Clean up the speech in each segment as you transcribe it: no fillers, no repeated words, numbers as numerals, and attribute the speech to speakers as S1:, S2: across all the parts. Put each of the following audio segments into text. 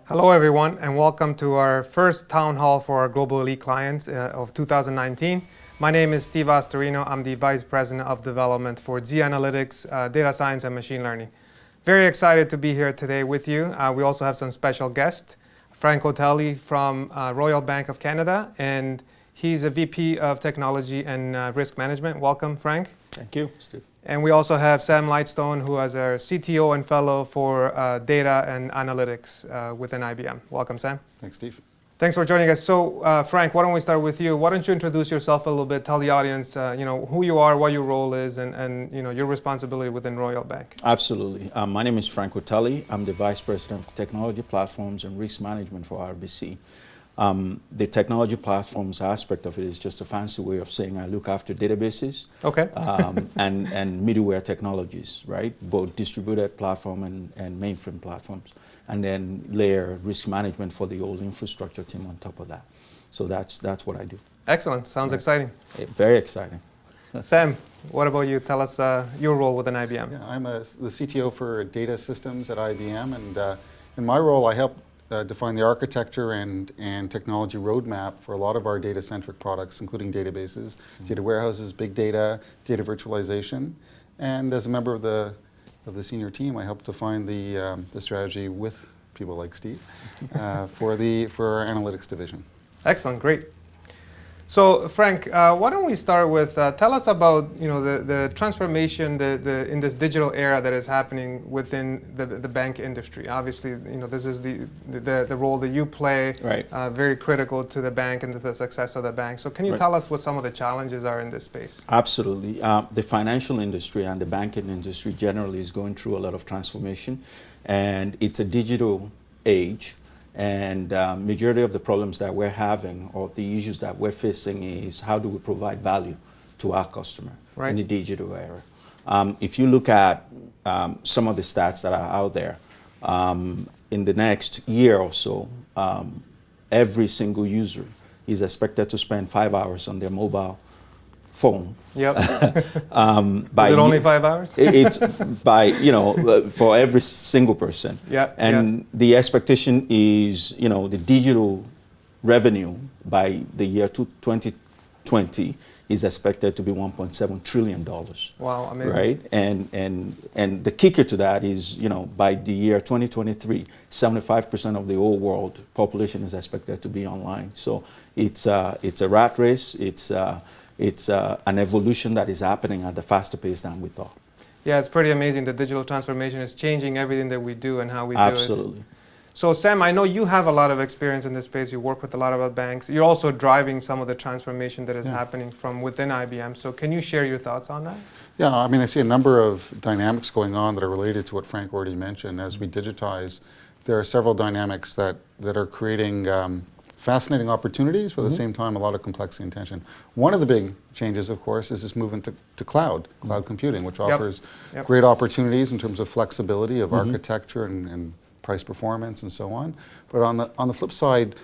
S1: Hello everyone, and welcome to our first town hall for our Global Elite clients of 2019. My name is Steve Astorino. I'm the Vice President of Development for Z Analytics, Data Science and Machine Learning. Very excited to be here today with you. We also have some special guests, Frank Otelli from Royal Bank of Canada, and he's a VP of Technology and Risk Management. Welcome, Frank.
S2: Thank you, Steve.
S1: And we also have Sam Lightstone, who is our CTO and fellow for data and analytics within IBM. Welcome, Sam.
S3: Thanks, Steve.
S1: Thanks for joining us. So, Frank, why don't we start with you? Why don't you introduce yourself a little bit? Tell the audience, who you are, what your role is, and your responsibility within Royal Bank.
S2: Absolutely. My name is Frank Otelli. I'm the Vice President of Technology Platforms and Risk Management for RBC. The technology platforms aspect of it is just a fancy way of saying I look after databases,
S1: Okay.
S2: and middleware technologies, right? Both distributed platform and mainframe platforms, and then layer risk management for the whole infrastructure team on top of that. So that's what I do.
S1: Excellent. Sounds exciting.
S2: Very exciting.
S1: Sam, what about you? Tell us your role within IBM.
S3: Yeah, I'm the CTO for data systems at IBM, and in my role, I help define the architecture and technology roadmap for a lot of our data-centric products, including databases, data warehouses, big data, data virtualization. And as a member of the senior team, I help define the strategy with people like Steve for our analytics division.
S1: Excellent, great. So, Frank, why don't we start with tell us about the transformation in this digital era that is happening within the bank industry. Obviously, this is the role that you play,
S2: right.
S1: Very critical to the bank and to the success of the bank. So, can you tell us what some of the challenges are in this space?
S2: Absolutely. The financial industry and the banking industry generally is going through a lot of transformation, and it's a digital age. And majority of the problems that we're having or the issues that we're facing is how do we provide value to our customer in the digital era. If you look at some of the stats that are out there, in the next year or so, every single user is expected to spend 5 hours on their mobile phone.
S1: Yep. Is it only 5 hours?
S2: It's by, for every single person.
S1: Yeah.
S2: And the expectation is, the digital revenue by the year 2020 is expected to be $1.7 trillion.
S1: Wow, amazing.
S2: Right? And the kicker to that is, by the year 2023, 75% of the whole world population is expected to be online. So it's a rat race. It's an evolution that is happening at a faster pace than we thought.
S1: Yeah, it's pretty amazing. The digital transformation is changing everything that we do and how we do it.
S2: Absolutely.
S1: So Sam, I know you have a lot of experience in this space. You work with a lot of banks. You're also driving some of the transformation that is happening from within IBM. So can you share your thoughts on that?
S3: Yeah, I mean, I see a number of dynamics going on that are related to what Frank already mentioned. As we digitize, there are several dynamics that are creating fascinating opportunities, but at the same time, a lot of complexity and tension. One of the big changes, of course, is this movement to cloud computing, which offers great opportunities in terms of flexibility of architecture and price performance and so on. But on the flip side,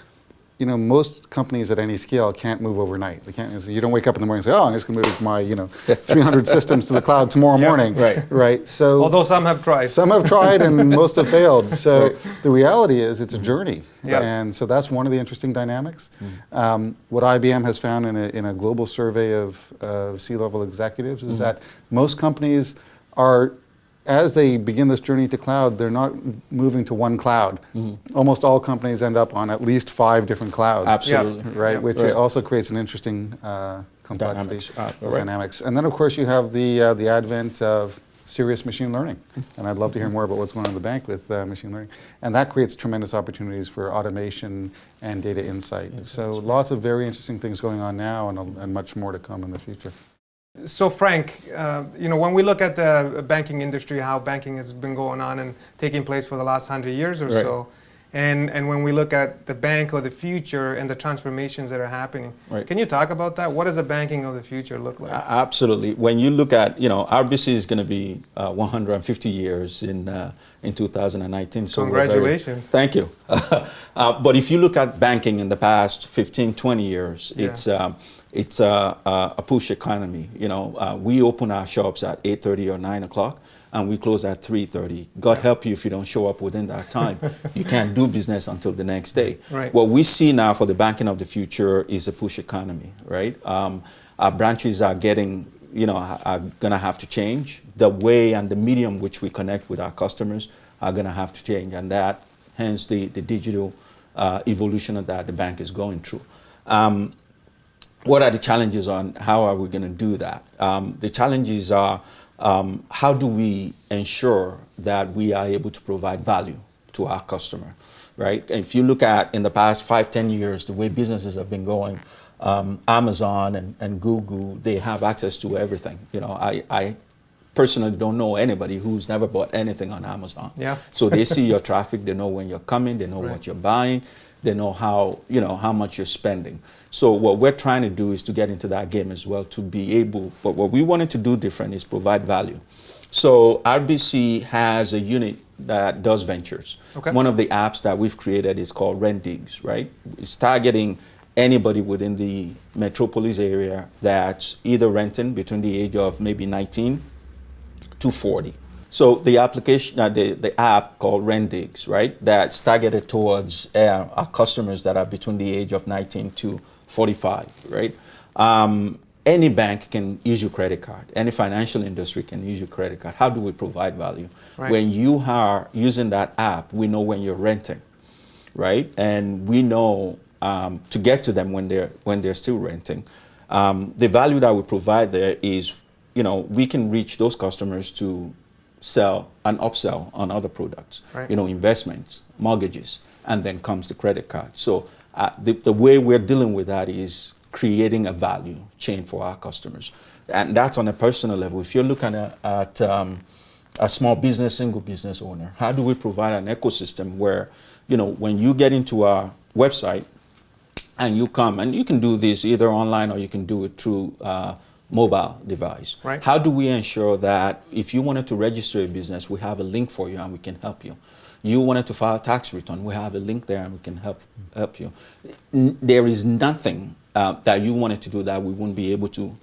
S3: most companies at any scale can't move overnight. They can't. You don't wake up in the morning and say, "Oh, I'm just going to move my 300 systems to the cloud tomorrow morning." Right. So
S1: although some have tried.
S3: Some have tried, and most have failed. So the reality is, it's a journey, and so that's one of the interesting dynamics. What IBM has found in a global survey of C-level executives is that most companies are, as they begin this journey to cloud, they're not moving to one cloud. Almost all companies end up on at least 5 different clouds.
S2: Absolutely.
S3: Right, which also creates an interesting complexity dynamics. And then, of course, you have the advent of serious machine learning. And I'd love to hear more about what's going on in the bank with machine learning. And that creates tremendous opportunities for automation and data insight. So lots of very interesting things going on now, and much more to come in the future.
S1: So Frank, when we look at the banking industry, how banking has been going on and taking place for the last 100 years or so, and when we look at the bank of the future and the transformations that are happening, can you talk about that? What does the banking of the future look like?
S2: Absolutely. When you look at, RBC is going to be 150 years in 2019. So
S1: congratulations.
S2: Thank you. But if you look at banking in the past 15, 20 years, it's a push economy. You know, we open our shops at 8:30 or 9 o'clock, and we close at 3:30. God help you if you don't show up within that time. You can't do business until the next day.
S1: Right.
S2: What we see now for the banking of the future is a push economy, right? Our branches are getting, you know, are going to have to change. The way and the medium which we connect with our customers are going to have to change, and that, hence the digital evolution of that the bank is going through. What are the challenges on how are we going to do that? The challenges are how do we ensure that we are able to provide value to our customer, right? And if you look at in the past 5-10 years, the way businesses have been going, Amazon and Google, they have access to everything. You know, I personally don't know anybody who's never bought anything on Amazon.
S1: Yeah.
S2: So they see your traffic, they know when you're coming, they know
S1: Right.
S2: what you're buying, they know how, you know, how much you're spending. So what we're trying to do is to get into that game as well, to be able, but what we wanted to do different is provide value. So RBC has a unit that does ventures.
S1: Okay.
S2: One of the apps that we've created is called Rendigs, right? It's targeting anybody within the metropolis area that's either renting between the age of maybe 19 to 40. So the application, the app called Rendigs, right, that's targeted towards our customers that are between the age of 19 to 45, right? Any bank can issue credit card. Any financial industry can issue credit card. How do we provide value?
S1: Right.
S2: When you are using that app, we know when you're renting, right? And we know to get to them when they're still renting. The value that we provide there is, you know, we can reach those customers to sell and upsell on other products,
S1: Right.
S2: you know, investments, mortgages, and then comes the credit card. So the way we're dealing with that is creating a value chain for our customers. And that's on a personal level. If you're looking at a small business, single business owner, how do we provide an ecosystem where, you know, when you get into our website and you come, and you can do this either online or you can do it through mobile device.
S1: Right.
S2: How do we ensure that if you wanted to register a business, we have a link for you and we can help you? You wanted to file a tax return, we have a link there and we can help you. There is nothing that you wanted to do that we wouldn't be able to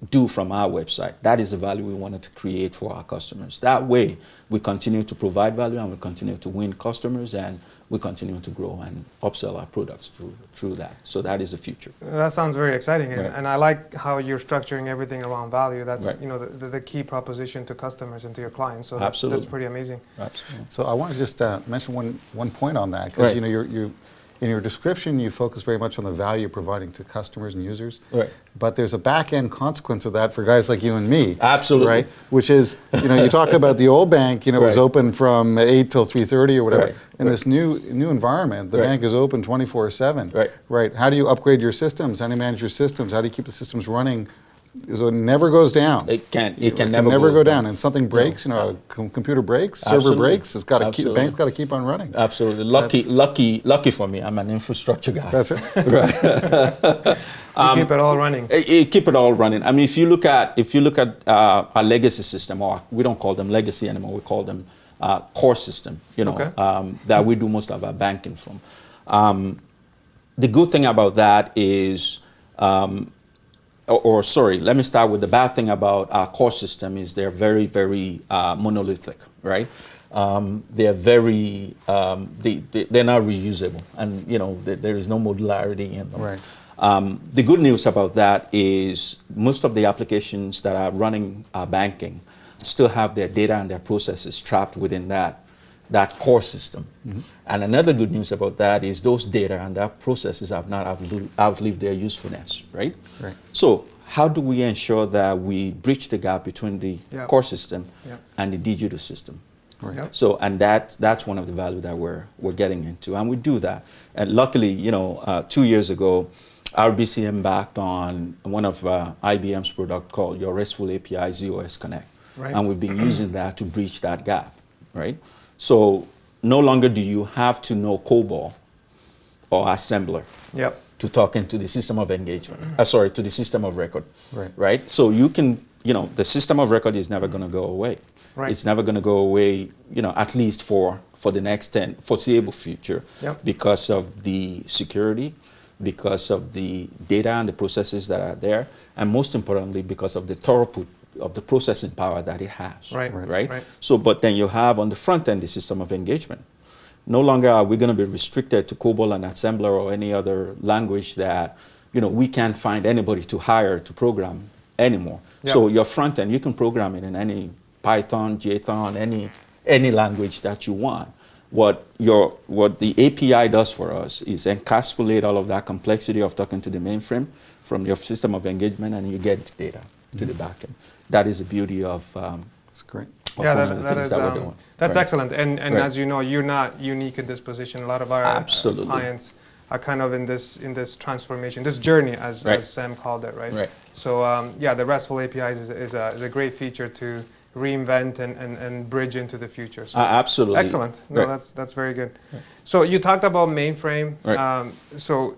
S2: do from our website. That is the value we wanted to create for our customers. That way, we continue to provide value and we continue to win customers and we continue to grow and upsell our products through that. So that is the future.
S1: That sounds very exciting, and,
S2: Right.
S1: and I like how you're structuring everything around value. That's
S2: Right.
S1: you know the key proposition to customers and to your clients. So
S2: Absolutely.
S1: that's pretty amazing.
S2: Absolutely.
S3: So I want to just mention one point on that, because
S2: Right.
S3: you know you in your description you focus very much on the value you're providing to customers and users.
S2: Right.
S3: But there's a back end consequence of that for guys like you and me.
S2: Absolutely.
S3: Right. Which is, you know, you talk about the old bank, you know, it was
S2: Right.
S3: open from 8 till 3:30 or whatever.
S2: Right.
S3: In this new environment, the
S2: Right.
S3: bank is open 24/7.
S2: Right.
S3: Right. How do you upgrade your systems? How do you manage your systems? How do you keep the systems running so it never goes down?
S2: It can
S3: never go down. And something breaks, you know, a computer breaks, server
S2: Absolutely.
S3: breaks, it's got to keep, the
S2: Absolutely.
S3: bank's got to keep on running.
S2: Absolutely. Lucky for me, I'm an infrastructure guy.
S3: That's right.
S1: You keep it all running.
S2: Keep it all running. I mean, if you look at our legacy system, or we don't call them legacy anymore, we call them core system. You know,
S1: Okay.
S2: that we do most of our banking from. The good thing about that is, sorry, let me start with the bad thing about our core system is they're very, very monolithic, right? They're very, they're not reusable, and you know there is no modularity in them.
S3: Right.
S2: The good news about that is most of the applications that are running banking still have their data and their processes trapped within that core system. Mm-hmm. And another good news about that is those data and that processes have not outlived their usefulness, right?
S3: Right.
S2: So how do we ensure that we bridge the gap between the
S1: Yep.
S2: core system
S1: Yep.
S2: and the digital system?
S3: Right.
S1: Yep.
S2: So, and that's one of the value that we're getting into, and we do that. And luckily, you know, 2 years ago, RBC embarked on one of IBM's product called your RESTful API ZOS Connect,
S1: Right.
S2: and we've been using that to bridge that gap, right? So no longer do you have to know COBOL or assembler
S1: Yep.
S2: to talk into the system of engagement. To the system of record.
S3: Right.
S2: Right. So you can, you know, the system of record is never going to go away.
S1: Right.
S2: It's never going to go away, you know, at least for the next foreseeable future,
S1: Yep.
S2: because of the security, because of the data and the processes that are there, and most importantly, because of the throughput of the processing power that it has.
S1: Right.
S2: So, but then you have on the front end the system of engagement. No longer are we going to be restricted to COBOL and Assembler or any other language that we can't find anybody to hire to program anymore.
S1: Yep.
S2: So your front end, you can program it in any Python, Jthon, any language that you want. What the API does for us is encapsulate all of that complexity of talking to the mainframe from your system of engagement, and you get the data to the backend. That is the beauty of
S3: That's great.
S1: Yeah,
S2: one of the things that we're doing.
S1: That's
S2: Right.
S1: excellent. And
S2: Right.
S1: as you know, you're not unique in this position. A lot of our
S2: Absolutely.
S1: clients are kind of in this transformation, this journey, as Sam called it, right?
S2: Right.
S1: So yeah, the RESTful APIs is a great feature to reinvent and bridge into the future. So
S2: Absolutely.
S1: excellent. No,
S2: Right.
S1: that's very good. Right. So you talked about mainframe.
S2: Right.
S1: So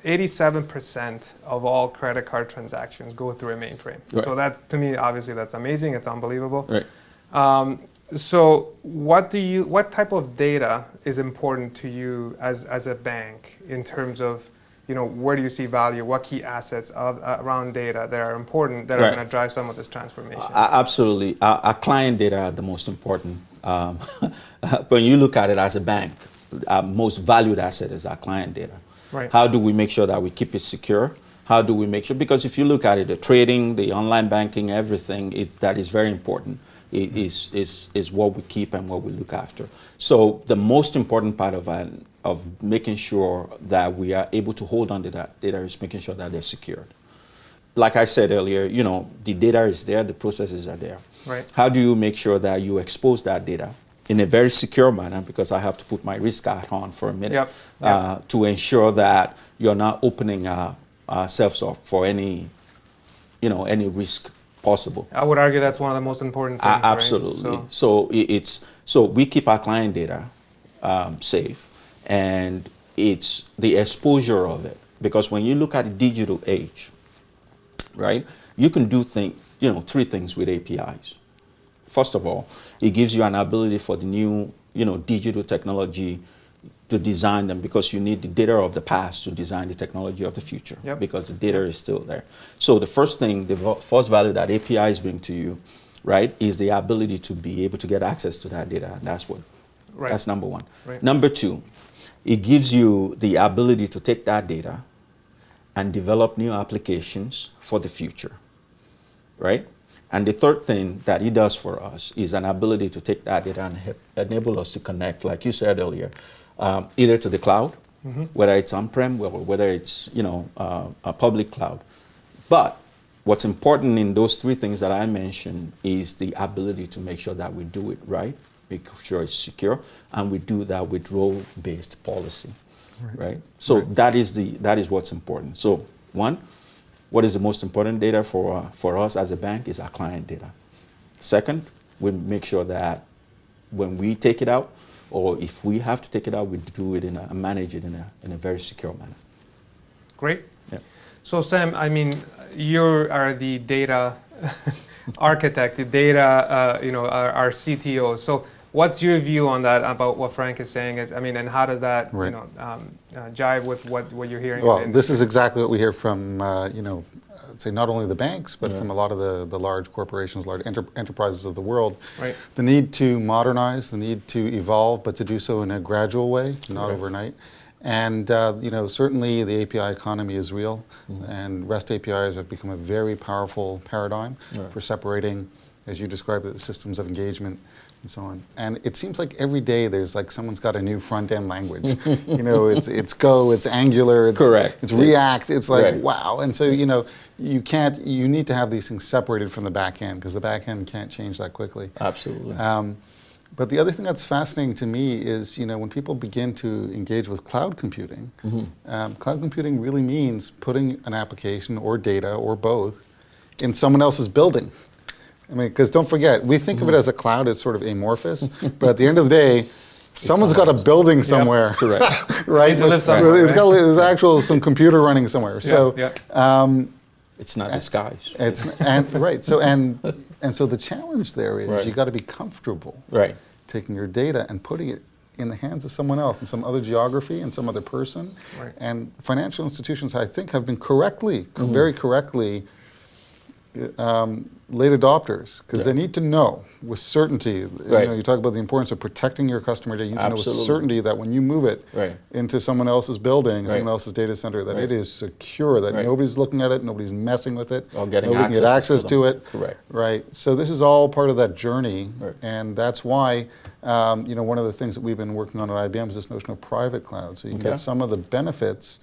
S1: 87% of all credit card transactions go through a mainframe.
S2: Right.
S1: So that, to me, obviously, that's amazing. It's unbelievable.
S2: Right.
S1: So what type of data is important to you as a bank in terms of, where do you see value? What key assets around data that are important that are going to drive some of this transformation?
S2: Absolutely. Our client data are the most important. When you look at it as a bank, our most valued asset is our client data.
S1: Right.
S2: How do we make sure that we keep it secure? How do we make sure? Because if you look at it, the trading, the online banking, everything, that is very important. It is what we keep and what we look after. So the most important part of making sure that we are able to hold on to that data is making sure that they're secured. Like I said earlier, the data is there, the processes are there.
S1: Right.
S2: How do you make sure that you expose that data in a very secure manner? Because I have to put my risk hat on for a minute.
S1: Yep.
S2: To ensure that you're not opening ourselves up for any risk possible.
S1: I would argue that's one of the most important things.
S2: Absolutely.
S1: Right?
S2: So we keep our client data safe, and it's the exposure of it. Because when you look at the digital age, right, you can do three things with APIs. First of all, it gives you an ability for the new digital technology to design them, because you need the data of the past to design the technology of the future.
S1: Yep.
S2: Because the data is still there. So the first value that APIs bring to you, right, is the ability to be able to get access to that data. And that's number one.
S1: Right.
S2: Number two, it gives you the ability to take that data and develop new applications for the future, right? And the third thing that it does for us is an ability to take that data and enable us to connect, like you said earlier, either to the cloud, whether it's on-prem, or whether it's a public cloud. But what's important in those three things that I mentioned is the ability to make sure that we do it right, make sure it's secure, and we do that with role-based policy, right? So that is what's important. So one, what is the most important data for us as a bank is our client data. Second, we make sure that when we take it out, or if we have to take it out, we do it manage it in a very secure manner.
S1: Great.
S2: Yeah.
S1: So Sam, I mean, you are the data architect, the data, our CTO. So what's your view on that, about what Frank is saying? And how does that, jive with what you're hearing?
S3: Well, this is exactly what we hear from, I'd say not only the banks, but from a lot of the large corporations, large enterprises of the world.
S1: Right.
S3: The need to modernize, the need to evolve, but to do so in a gradual way, not overnight. And certainly the API economy is real, and REST APIs have become a very powerful paradigm for separating, as you described it, the systems of engagement and so on. And it seems like every day there's like someone's got a new front-end language. It's Go, it's Angular, it's React, it's like, wow. And so, you need to have these things separated from the back end, because the back end can't change that quickly.
S2: Absolutely.
S3: But the other thing that's fascinating to me is, when people begin to engage with cloud computing, cloud computing really means putting an application or data or both in someone else's building. Because don't forget, we think of it as a cloud as sort of amorphous, but at the end of the day, someone's got a building somewhere.
S2: Yep. Correct.
S3: Right?
S1: To live somewhere,
S3: There's actual some computer running somewhere. So
S2: it's not disguised.
S3: So the challenge there is you got to be comfortable taking your data and putting it in the hands of someone else, in some other geography, and some other person.
S1: Right.
S3: And financial institutions, I think, have been correctly, very correctly, late adopters, because they need to know with certainty.
S2: Right.
S3: You know, you talk about the importance of protecting your customer data. You need to know with
S2: Absolutely.
S3: certainty that when you move it into someone else's building, someone else's data center, that it is secure, that nobody's looking at it, nobody's messing with it,
S2: Or getting
S3: nobody can get access to it.
S2: Correct.
S3: Right. So this is all part of that journey,
S2: Right.
S3: and that's why you know, one of the things that we've been working on at IBM is this notion of private cloud. So you get some of the benefits,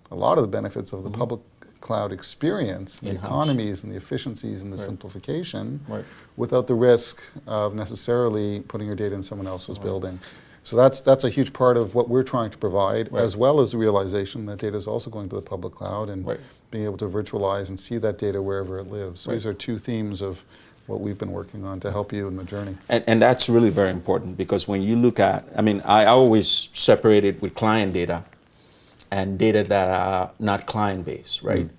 S3: a lot of the benefits of the public cloud experience, the economies and the efficiencies and the simplification, without the risk of necessarily putting your data in someone else's building. So that's a huge part of what we're trying to provide, as well as the realization that data is also going to the public cloud and being able to virtualize and see that data wherever it lives. So these are two themes of what we've been working on to help you in the journey.
S2: And that's really very important, because when you look at, I mean, I always separate it with client data and data that are not client-based, right?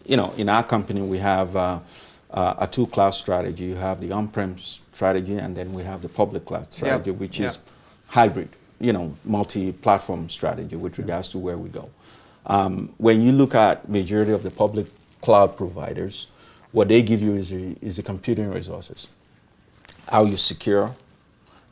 S2: You know, in our company, we have a two-cloud strategy. You have the on-prem strategy, and then we have the public cloud strategy, which is hybrid, you know, multi-platform strategy with regards to where we go. When you look at majority of the public cloud providers, what they give you is the computing resources. How you secure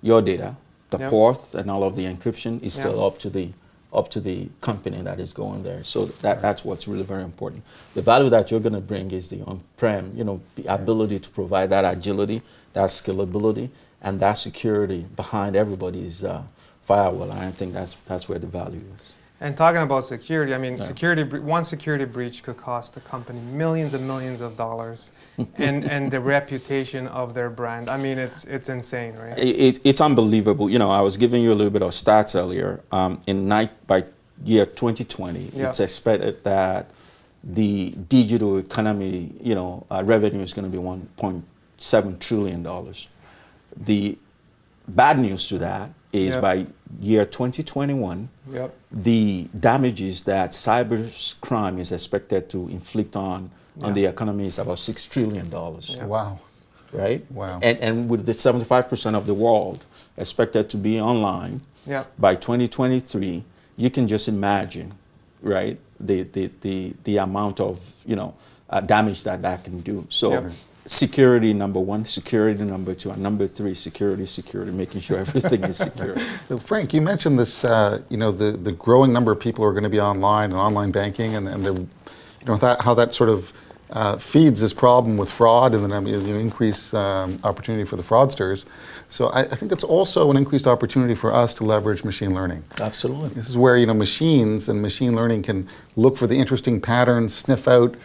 S2: your data, the port and all of the encryption is still up to the company that is going there. So that's what's really very important. The value that you're going to bring is the on-prem, you know, the ability to provide that agility, that scalability, and that security behind everybody's firewall. And I think that's where the value is.
S1: And talking about security, I mean, one security breach could cost the company millions and millions of dollars, and the reputation of their brand. I mean, it's insane, right?
S2: It's unbelievable. You know, I was giving you a little bit of stats earlier. By year 2020, it's expected that the digital economy, you know, revenue is going to be $1.7 trillion. The bad news to that is by year 2021, the damages that cybercrime is expected to inflict on the economy is about $6 trillion.
S3: Wow.
S2: Right?
S3: Wow.
S2: And with the 75% of the world expected to be online by 2023, you can just imagine, right, the amount of, you know, damage that can do. So security, number one, security, number two, and number three, security, making sure everything is secure.
S3: So Frank, you mentioned this, you know, the growing number of people who are going to be online and online banking, and the, you know, how that sort of feeds this problem with fraud, and then you know, increase opportunity for the fraudsters. So I think it's also an increased opportunity for us to leverage machine learning.
S2: Absolutely.
S3: This is where, you know, machines and machine learning can look for the interesting patterns, sniff out,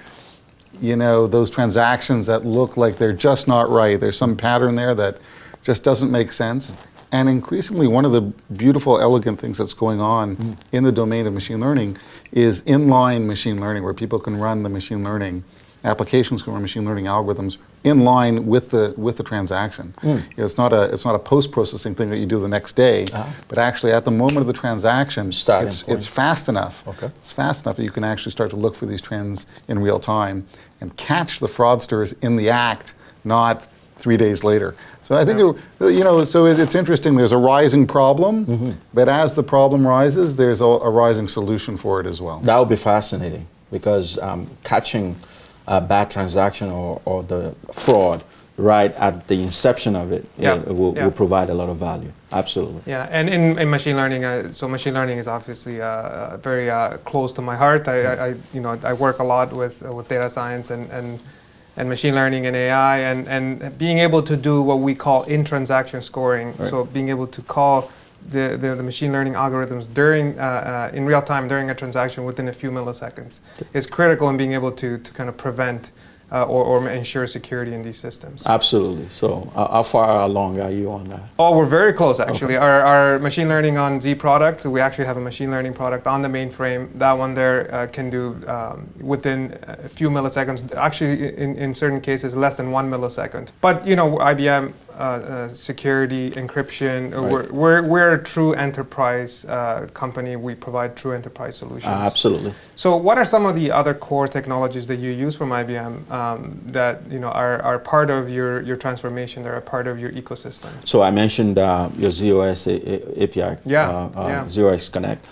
S3: you know, those transactions that look like they're just not right. There's some pattern there that just doesn't make sense. And increasingly, one of the beautiful, elegant things that's going on in the domain of machine learning is inline machine learning, where people can run the machine learning, applications can run machine learning algorithms in line with the transaction. You know, it's not a post-processing thing that you do the next day, but actually at the moment of the transaction, it's fast enough. It's fast enough that you can actually start to look for these trends in real time and catch the fraudsters in the act, not 3 days later. So I think, you know, so it's interesting. There's a rising problem, but as the problem rises, there's a rising solution for it as well.
S2: That would be fascinating, because catching a bad transaction or the fraud right at the inception of it will provide a lot of value. Absolutely.
S1: Yeah, and in machine learning, so machine learning is obviously very close to my heart. I work a lot with data science and machine learning and AI, and being able to do what we call in-transaction scoring. So being able to call the machine learning algorithms in real time during a transaction within a few milliseconds is critical in being able to kind of prevent or ensure security in these systems.
S2: Absolutely. So how far along are you on that?
S1: Oh, we're very close, actually. Our machine learning on Z product, we actually have a machine learning product on the mainframe. That one there can do within a few milliseconds, actually in certain cases less than 1 millisecond. But you know, IBM security, encryption.
S2: Right.
S1: We're a true enterprise company. We provide true enterprise solutions.
S2: Absolutely.
S1: So what are some of the other core technologies that you use from IBM that are part of your transformation, that are part of your ecosystem?
S2: So I mentioned your ZOS API, ZOS Connect.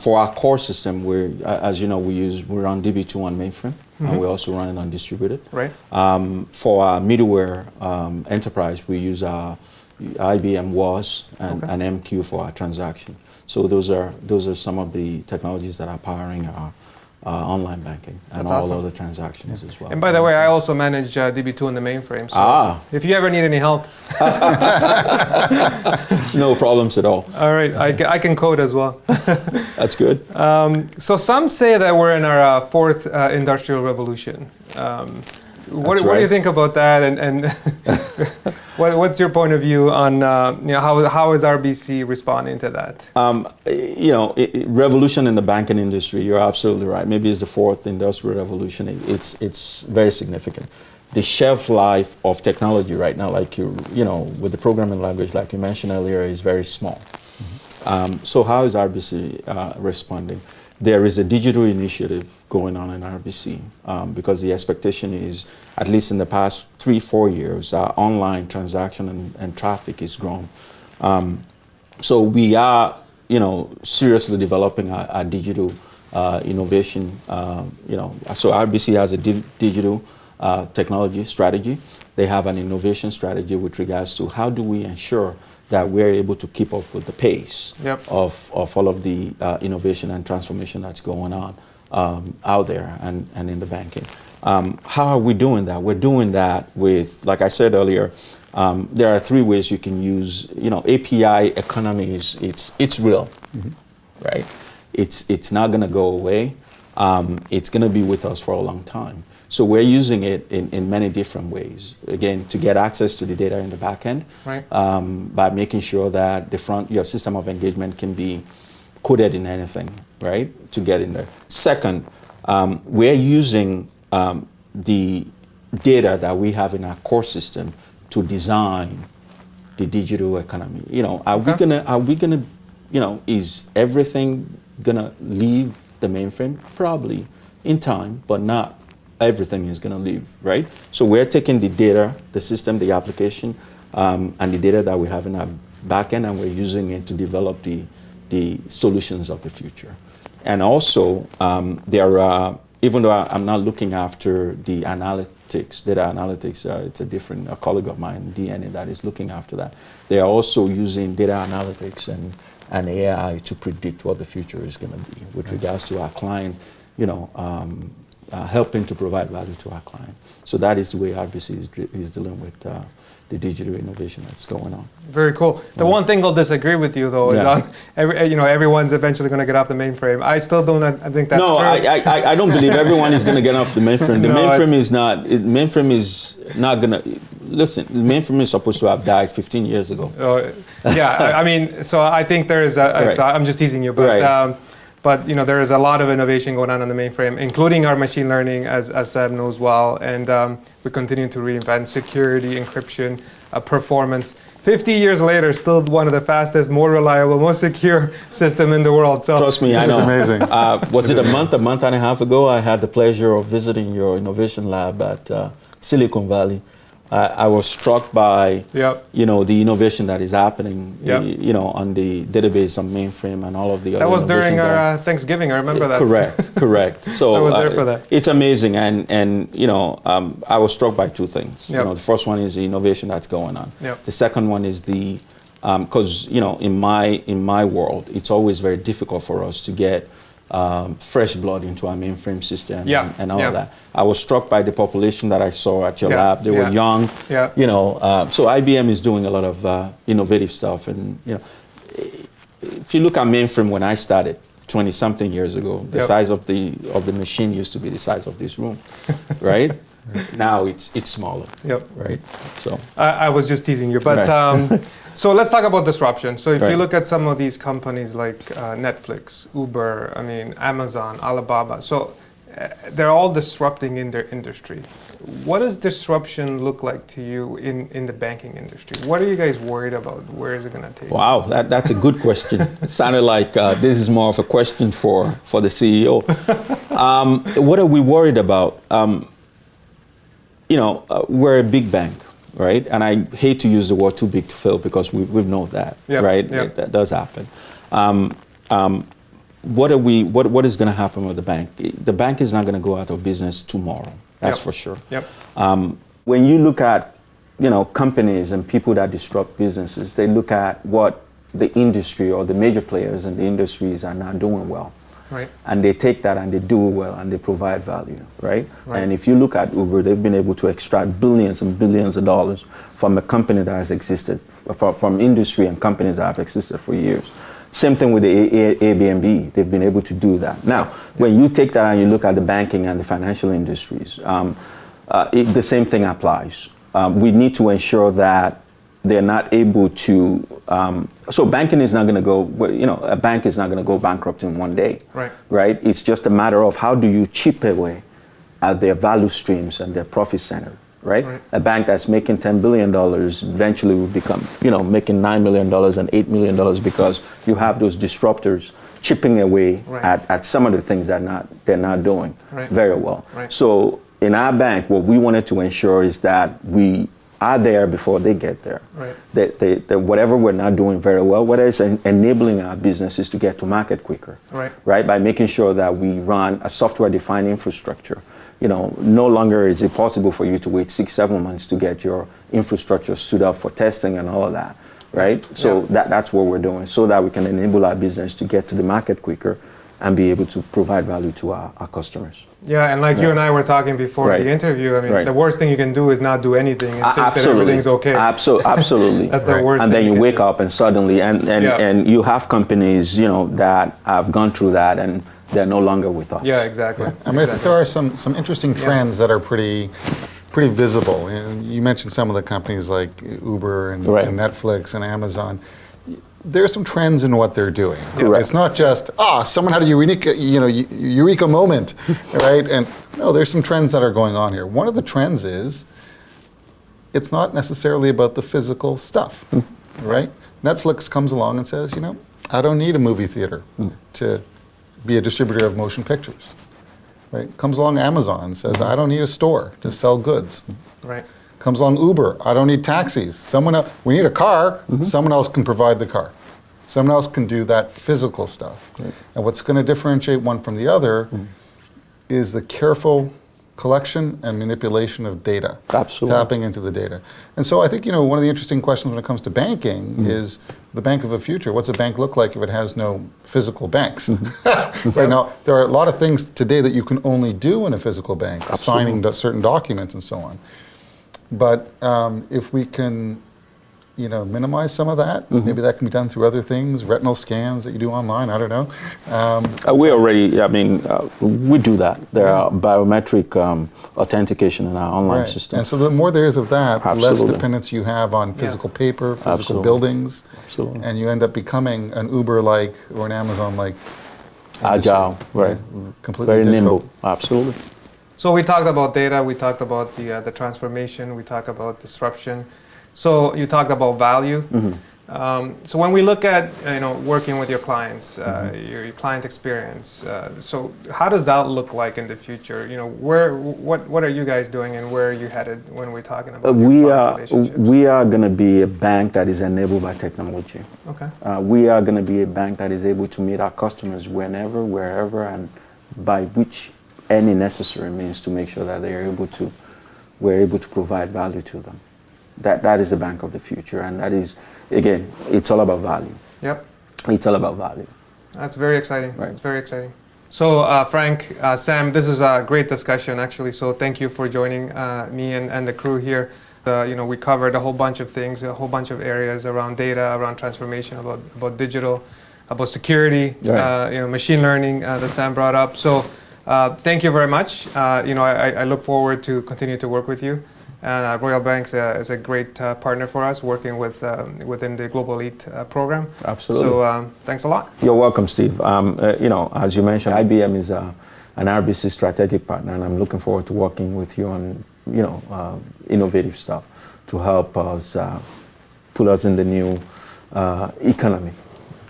S2: For our core system, as you know, we run DB2 on mainframe, and we also run it on distributed.
S1: Right.
S2: For our middleware enterprise, we use our IBM WAS and MQ for our transaction. So those are some of the technologies that are powering our online banking and
S1: That's
S2: all
S1: awesome.
S2: other transactions as well.
S1: And by the way, I also manage DB2 in the mainframe. So if you ever need any help,
S2: no problems at all.
S1: all right, I can code as well.
S2: That's good.
S1: So some say that we're in our fourth industrial revolution. What do you think about that? And what's your point of view on how is RBC responding to that?
S2: Revolution in the banking industry. You're absolutely right. Maybe it's the fourth industrial revolution. It's very significant. The shelf life of technology right now, like with the programming language, like you mentioned earlier, is very small. So how is RBC responding? There is a digital initiative going on in RBC because the expectation is, at least in the past 3-4 years, our online transaction and traffic has grown. So we are, seriously developing our digital innovation. So RBC has a digital technology strategy. They have an innovation strategy with regards to how do we ensure that we're able to keep up with the pace of all of the innovation and transformation that's going on out there and in the banking. How are we doing that? We're doing that with, like I said earlier, there are 3 ways you can use, API economy it's real, right? It's not gonna go away. It's gonna be with us for a long time. So we're using it in many different ways. Again, to get access to the data in the back end,
S1: right.
S2: By making sure that your system of engagement can be coded in anything, right, to get in there. Second, we're using the data that we have in our core system to design the digital economy. Are we gonna, is everything gonna leave the mainframe? Probably in time, but not everything is going to leave, right? So we're taking the data, the system, the application, and the data that we have in our backend, and we're using it to develop the solutions of the future. And also, even though I'm not looking after the analytics, data analytics, it's a different colleague of mine, DNA, that is looking after that. They are also using data analytics and AI to predict what the future is going to be with regards to our client, helping to provide value to our client. So that is the way RBC is dealing with the digital innovation that's going on.
S1: Very cool. The one thing I'll disagree with you though is on everyone's eventually going to get off the mainframe. I still don't. I think that's true.
S2: I don't believe everyone is going to get off the mainframe. The mainframe is not going to. Listen, the mainframe is supposed to have died 15 years ago.
S1: So I think there is. So I'm just teasing you, but.
S2: Right.
S1: But there is a lot of innovation going on the mainframe, including our machine learning, as Seb knows well, and we continue to reinvent security, encryption, performance. 50 years later, still one of the fastest, more reliable, most secure system in the world. So
S2: trust me, I know.
S3: It's amazing.
S2: Was it a month and a half ago? I had the pleasure of visiting your innovation lab at Silicon Valley. I was struck by the innovation that is happening on the database on mainframe and all of the other.
S1: That was during our Thanksgiving. I remember that.
S2: Correct. So
S1: I was there for that.
S2: It's amazing, and I was struck by 2 things. The first one is the innovation that's going on. The second one is because in my world, it's always very difficult for us to get fresh blood into our mainframe system and all of that. I was struck by the population that I saw at your lab. They were young, so IBM is doing a lot of innovative stuff. And if you look at mainframe when I started 20-something years ago, the size of the machine used to be the size of this room, right? Now it's smaller, right? So
S1: I was just teasing you, but so let's talk about disruption. So if you look at some of these companies like Netflix, Uber, Amazon, Alibaba, so they're all disrupting in their industry. What does disruption look like to you in the banking industry? What are you guys worried about? Where is it going to take?
S2: Wow, that's a good question. It sounded like this is more of a question for the CEO. What are we worried about? We're a big bank, right? And I hate to use the word too big to fail because we know that, right? Yep. That does happen. What is going to happen with the bank? The bank is not going to go out of business tomorrow. That's for sure.
S1: Yep.
S2: When you look at, companies and people that disrupt businesses, they look at what the industry or the major players in the industries are not doing well.
S1: Right.
S2: And they take that and they do it well and they provide value, right? And if you look at Uber, they've been able to extract billions and billions of dollars from a company that has existed, from industry and companies that have existed for years. Same thing with the Airbnb. They've been able to do that. Now, when you take that and you look at the banking and the financial industries, the same thing applies. We need to ensure that they're not able to. So banking is not going to go. A bank is not going to go bankrupt in one day. Right. It's just a matter of how do you chip away at their value streams and their profit center. Right? A bank that's making $10 billion eventually will become, making $9 million and $8 million because you have those disruptors chipping away at some of the things that they're not doing very well. So in our bank, what we wanted to ensure is that we are there before they get there. That whatever we're not doing very well, whether it's enabling our businesses to get to market quicker, right? By making sure that we run a software-defined infrastructure. No longer is it possible for you to wait 6-7 months to get your infrastructure stood up for testing and all of that, right? So that's what we're doing, so that we can enable our business to get to the market quicker and be able to provide value to our customers.
S1: Yeah, and like you and I were talking before the interview, I mean, the worst thing you can do is not do anything and think that everything's okay.
S2: Absolutely.
S1: That's the worst
S2: and
S1: thing.
S2: then you wake up and suddenly, and you have companies, that have gone through that and they're no longer with us.
S1: Yeah, exactly.
S3: I mean, I think there are some interesting trends that are pretty visible. You mentioned some of the companies like Uber and Netflix and Amazon. There are some trends in what they're doing. It's not just someone had a eureka moment, right? And no, there's some trends that are going on here. One of the trends is it's not necessarily about the physical stuff, right? Netflix comes along and says, I don't need a movie theater to be a distributor of motion pictures, right? Comes along Amazon and says, I don't need a store to sell goods.
S1: Right.
S3: Comes along Uber, I don't need taxis. We need a car, someone else can provide the car. Someone else can do that physical stuff. And what's going to differentiate one from the other is the careful collection and manipulation of data.
S2: Absolutely.
S3: Tapping into the data. And so I think, one of the interesting questions when it comes to banking is the bank of the future. What's a bank look like if it has no physical banks? Right now, there are a lot of things today that you can only do in a physical bank, signing certain documents and so on. But if we can, minimize some of that, maybe that can be done through other things, retinal scans that you do online, I don't know.
S2: We already, we do that. There are biometric authentication in our online system.
S3: And so the more there is of that, the less dependence you have on physical paper, physical buildings, and you end up becoming an Uber-like or an Amazon-like
S2: agile,
S3: completely
S2: very
S3: digital.
S2: nimble, absolutely.
S1: So we talked about data, we talked about the transformation, we talked about disruption. So you talked about value. So when we look at working with your clients, your client experience, so how does that look like in the future? What are you guys doing and where are you headed when we're talking about your client relationships?
S2: We are going to be a bank that is enabled by technology.
S1: Okay.
S2: We are going to be a bank that is able to meet our customers whenever, wherever, and by which any necessary means to make sure that we're able to provide value to them. That is the bank of the future, and that is, again, it's all about value.
S1: Yep.
S2: It's all about value.
S1: That's very exciting. Right. It's very exciting. So Frank, Sam, this is a great discussion actually, so thank you for joining me and the crew here. We covered a whole bunch of things, a whole bunch of areas around data, around transformation, about digital, about security, machine learning that Sam brought up. So thank you very much. I look forward to continue to work with you. And Royal Bank is a great partner for us, working within the Global Elite program.
S2: Absolutely.
S1: So thanks a lot.
S2: You're welcome, Steve. As you mentioned, IBM is an an RBC strategic partner, and I'm looking forward to working with you on, innovative stuff to help us put us in the new economy.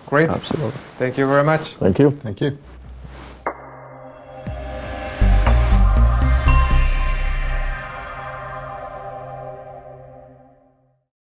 S1: Great.
S2: Absolutely.
S1: Thank you very much.
S2: Thank you.
S3: Thank you.